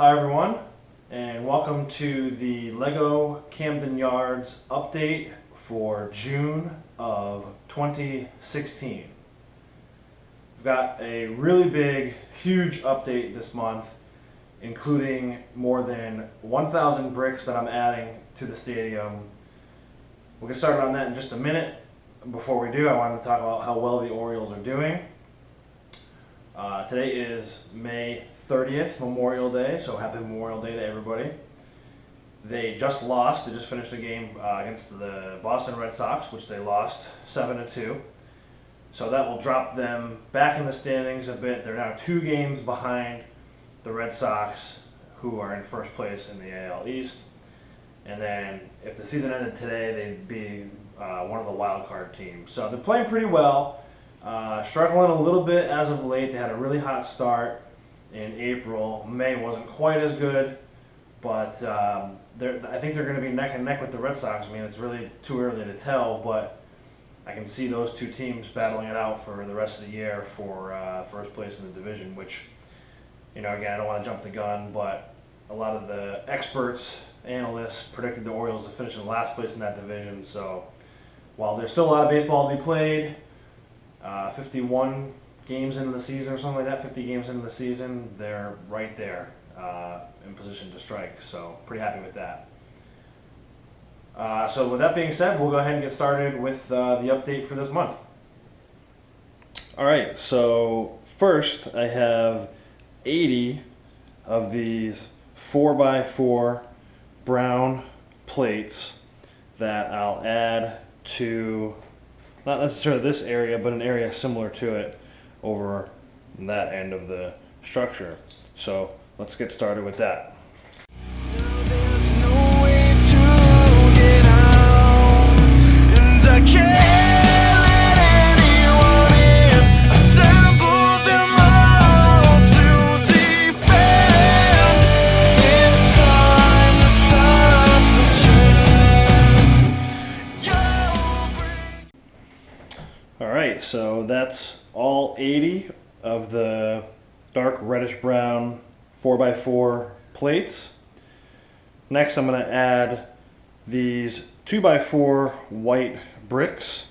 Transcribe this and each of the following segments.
Hi everyone, and welcome to the LEGO Camden Yards update for June of 2016. We've got a really big, huge update this month, including more than 1,000 bricks that I'm adding to the stadium. We'll get started on that in just a minute. Before we do, I wanted to talk about how well the Orioles are doing. Today is May 30th, Memorial Day, so happy Memorial Day to everybody. They just lost. They just finished a game against the Boston Red Sox, which they lost 7-2. So that will drop them back in the standings a bit. They're now 2 games behind the Red Sox, who are in first place in the AL East. And then if the season ended today, they'd be one of the wild card teams. So they're playing pretty well. Struggling a little bit as of late. They had a really hot start in April. May wasn't quite as good, but I think they're going to be neck and neck with the Red Sox. I mean, it's really too early to tell, but I can see those 2 teams battling it out for the rest of the year for first place in the division, which, again, I don't want to jump the gun, but a lot of the experts, analysts predicted the Orioles to finish in last place in that division. So while there's still a lot of baseball to be played, 51 games into the season or something like that, 50 games into the season, they're right there in position to strike. So pretty happy with that. So with that being said, we'll go ahead and get started with the update for this month. All right, so first I have 80 of these 4x4 brown plates that I'll add to not necessarily this area, but an area similar to it over that end of the structure. So let's get started with that. Alright, so that's all 80 of the dark reddish brown 4x4 plates. Next I'm going to add these 2x4 white bricks.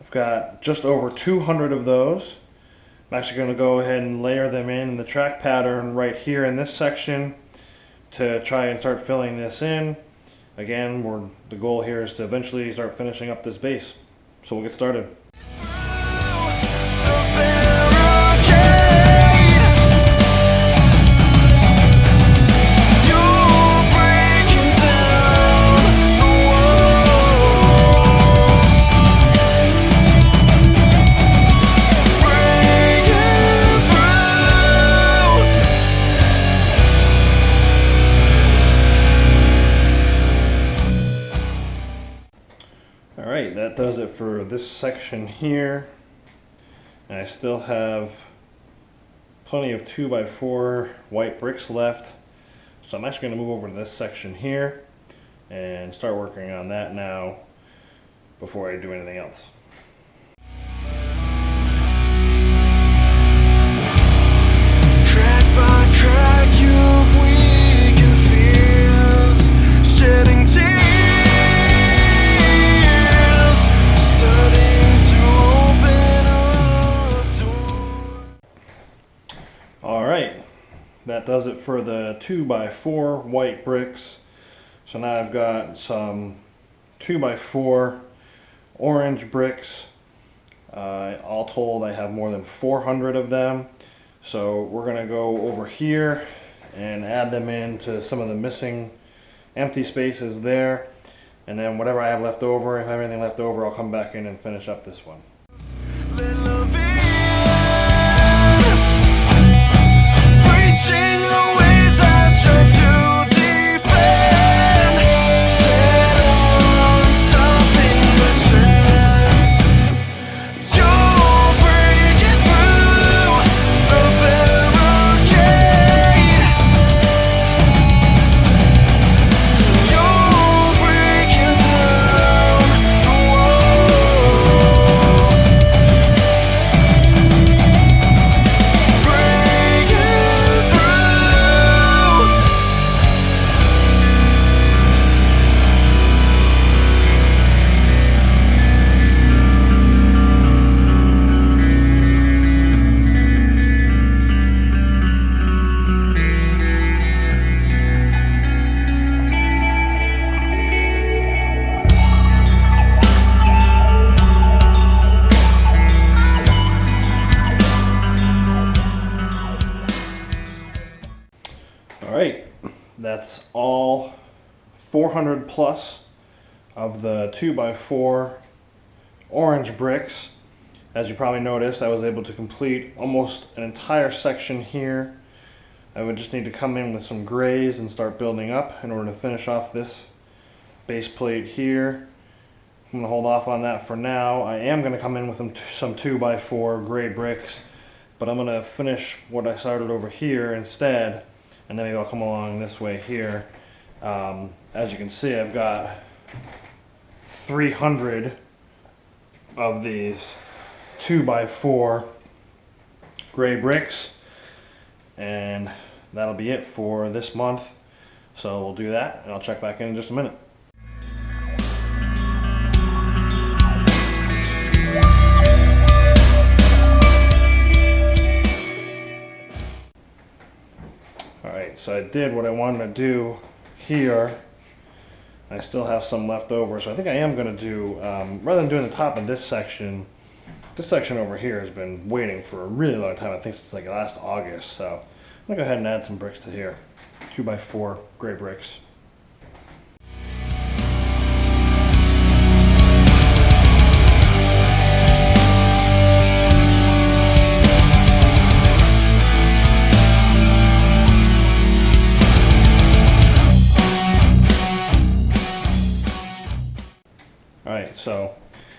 I've got just over 200 of those. I'm actually going to go ahead and layer them in the track pattern right here in this section to try and start filling this in. Again, the goal here is to eventually start finishing up this base. So we'll get started. Alright, that does it for this section here. And I still have plenty of 2x4 white bricks left. So I'm actually going to move over to this section here and start working on that now before I do anything else. Track by track, you've weakened fears, shedding tears. Alright, that does it for the 2x4 white bricks. So now I've got some 2x4 orange bricks. All told, I have more than 400 of them. So we're going to go over here and add them into some of the missing empty spaces there. And then whatever I have left over, if I have anything left over, I'll come back in and finish up this one. All right, that's all 400 plus of the 2x4 orange bricks. As you probably noticed, I was able to complete almost an entire section here. I would just need to come in with some grays and start building up in order to finish off this base plate here. I'm going to hold off on that for now. I am going to come in with some 2x4 gray bricks, but I'm going to finish what I started over here instead, and then maybe I'll come along this way here. As you can see, I've got 300 of these 2x4 gray bricks, and that'll be it for this month. So we'll do that, and I'll check back in just a minute. Alright, so I did what I wanted to do here. I still have some left over, so I think I am going to do, rather than doing the top of this section over here has been waiting for a really long time. I think since like last August, so I'm going to go ahead and add some bricks to here. 2x4 gray bricks. Alright, so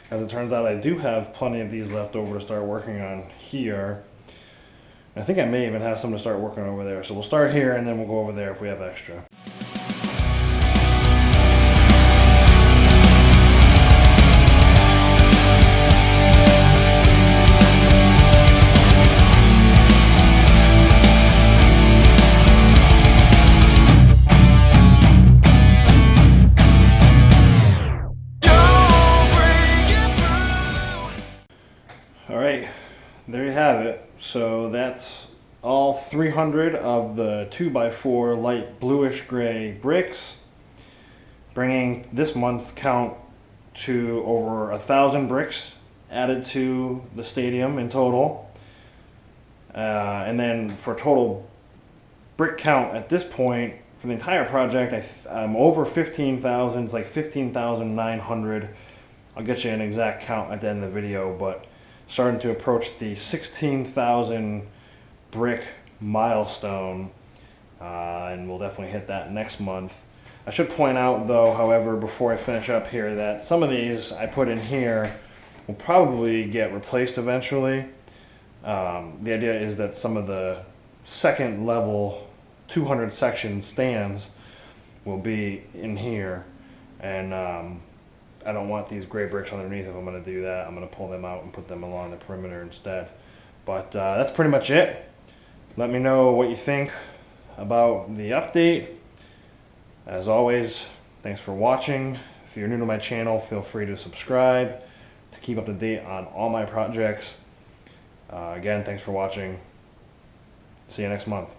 as it turns out, I do have plenty of these left over to start working on here. I think I may even have some to start working over there. So we'll start here and then we'll go over there if we have extra. Alright, there you have it. So that's all 300 of the 2x4 light bluish gray bricks, bringing this month's count to over 1,000 bricks added to the stadium in total. And then for total brick count at this point for the entire project, I'm over 15,000. It's like 15,900. I'll get you an exact count at the end of the video, but starting to approach the 16,000 brick milestone, and we'll definitely hit that next month. I should point out though, however, before I finish up here, that some of these I put in here will probably get replaced eventually. The idea is that some of the second level 200 section stands will be in here, and I don't want these gray bricks underneath if I'm going to do that. I'm going to pull them out and put them along the perimeter instead. But that's pretty much it. Let me know what you think about the update. As always, thanks for watching. If you're new to my channel, feel free to subscribe to keep up to date on all my projects. Again, thanks for watching. See you next month.